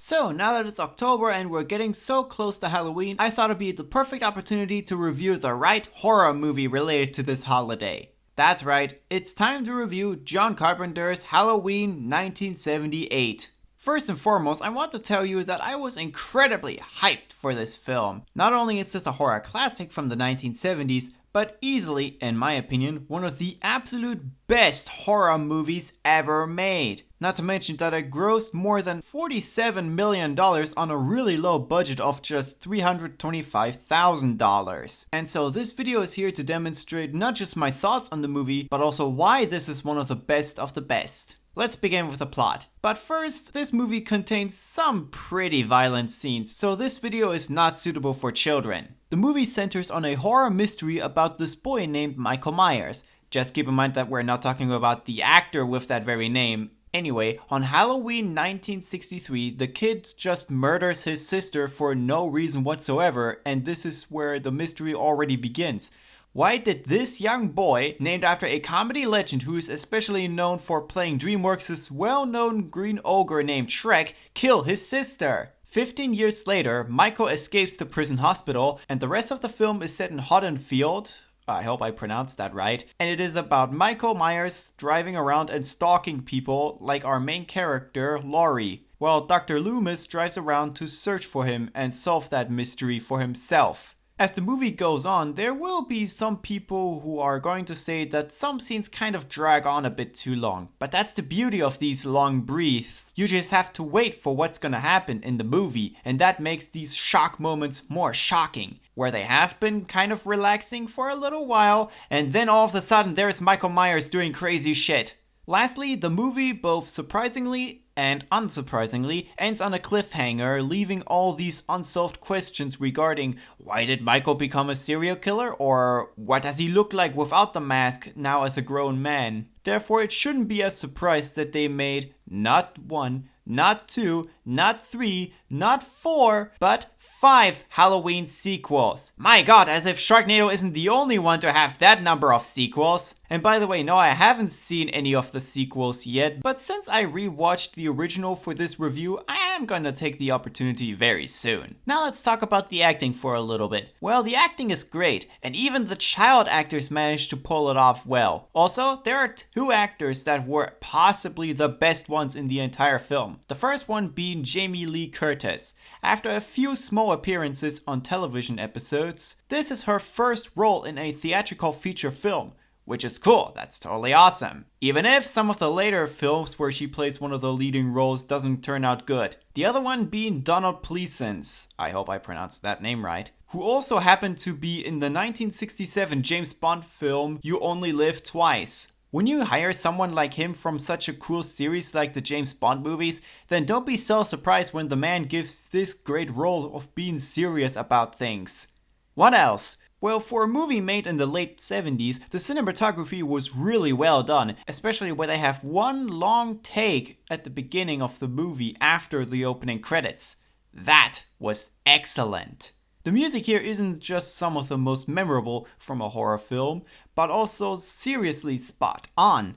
So now that it's October and we're getting so close to Halloween, I thought it'd be the perfect opportunity to review the right horror movie related to this holiday. That's right, it's time to review John Carpenter's Halloween 1978. First and foremost, I want to tell you that I was incredibly hyped for this film. Not only is this a horror classic from the 1970s, but easily, in my opinion, one of the absolute best horror movies ever made. Not to mention that it grossed more than $47 million on a really low budget of just $325,000. And so this video is here to demonstrate not just my thoughts on the movie, but also why this is one of the best of the best. Let's begin with the plot. But first, this movie contains some pretty violent scenes, so this video is not suitable for children. The movie centers on a horror mystery about this boy named Michael Myers. Just keep in mind that we're not talking about the actor with that very name. Anyway, on Halloween 1963, the kid just murders his sister for no reason whatsoever, and this is where the mystery already begins. Why did this young boy, named after a comedy legend who is especially known for playing DreamWorks' well-known green ogre named Shrek, kill his sister? 15 years later, Michael escapes the prison hospital, and the rest of the film is set in Haddonfield. I hope I pronounced that right. And it is about Michael Myers driving around and stalking people like our main character, Laurie, while Dr. Loomis drives around to search for him and solve that mystery for himself. As the movie goes on, there will be some people who are going to say that some scenes kind of drag on a bit too long. But that's the beauty of these long breaths. You just have to wait for what's gonna happen in the movie, and that makes these shock moments more shocking. Where they have been kind of relaxing for a little while, and then all of a sudden there's Michael Myers doing crazy shit. Lastly, the movie, both surprisingly and unsurprisingly, ends on a cliffhanger, leaving all these unsolved questions regarding why did Michael become a serial killer, or what does he look like without the mask now as a grown man. Therefore, it shouldn't be a surprise that they made not one, not two, not three, not four, but 5 Halloween sequels. My god, as if Sharknado isn't the only one to have that number of sequels. And by the way, no, I haven't seen any of the sequels yet, but since I rewatched the original for this review, I am gonna take the opportunity very soon. Now let's talk about the acting for a little bit. Well, the acting is great, and even the child actors managed to pull it off well. Also, there are 2 actors that were possibly the best ones in the entire film. The first one being Jamie Lee Curtis. After a few small appearances on television episodes, this is her first role in a theatrical feature film. Which is cool, that's totally awesome. Even if some of the later films where she plays one of the leading roles doesn't turn out good. The other one being Donald Pleasence, I hope I pronounced that name right, who also happened to be in the 1967 James Bond film You Only Live Twice. When you hire someone like him from such a cool series like the James Bond movies, then don't be so surprised when the man gives this great role of being serious about things. What else? Well, for a movie made in the late 70s, the cinematography was really well done, especially where they have one long take at the beginning of the movie after the opening credits. That was excellent. The music here isn't just some of the most memorable from a horror film, but also seriously spot on.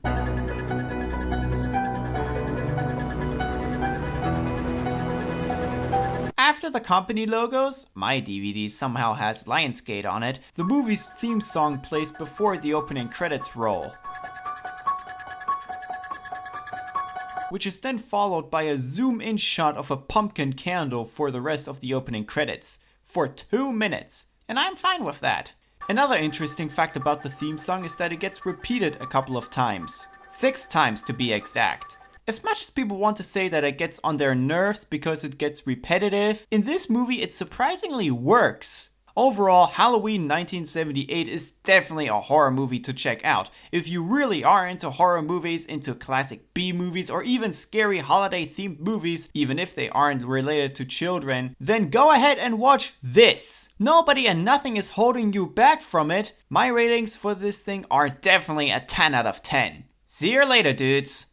After the company logos, my DVD somehow has Lionsgate on it, the movie's theme song plays before the opening credits roll. Which is then followed by a zoom-in shot of a pumpkin candle for the rest of the opening credits. For 2 minutes. And I'm fine with that. Another interesting fact about the theme song is that it gets repeated a couple of times. 6 times to be exact. As much as people want to say that it gets on their nerves because it gets repetitive, in this movie it surprisingly works. Overall, Halloween 1978 is definitely a horror movie to check out. If you really are into horror movies, into classic B movies, or even scary holiday themed movies, even if they aren't related to children, then go ahead and watch this. Nobody and nothing is holding you back from it. My ratings for this thing are definitely a 10 out of 10. See you later, dudes.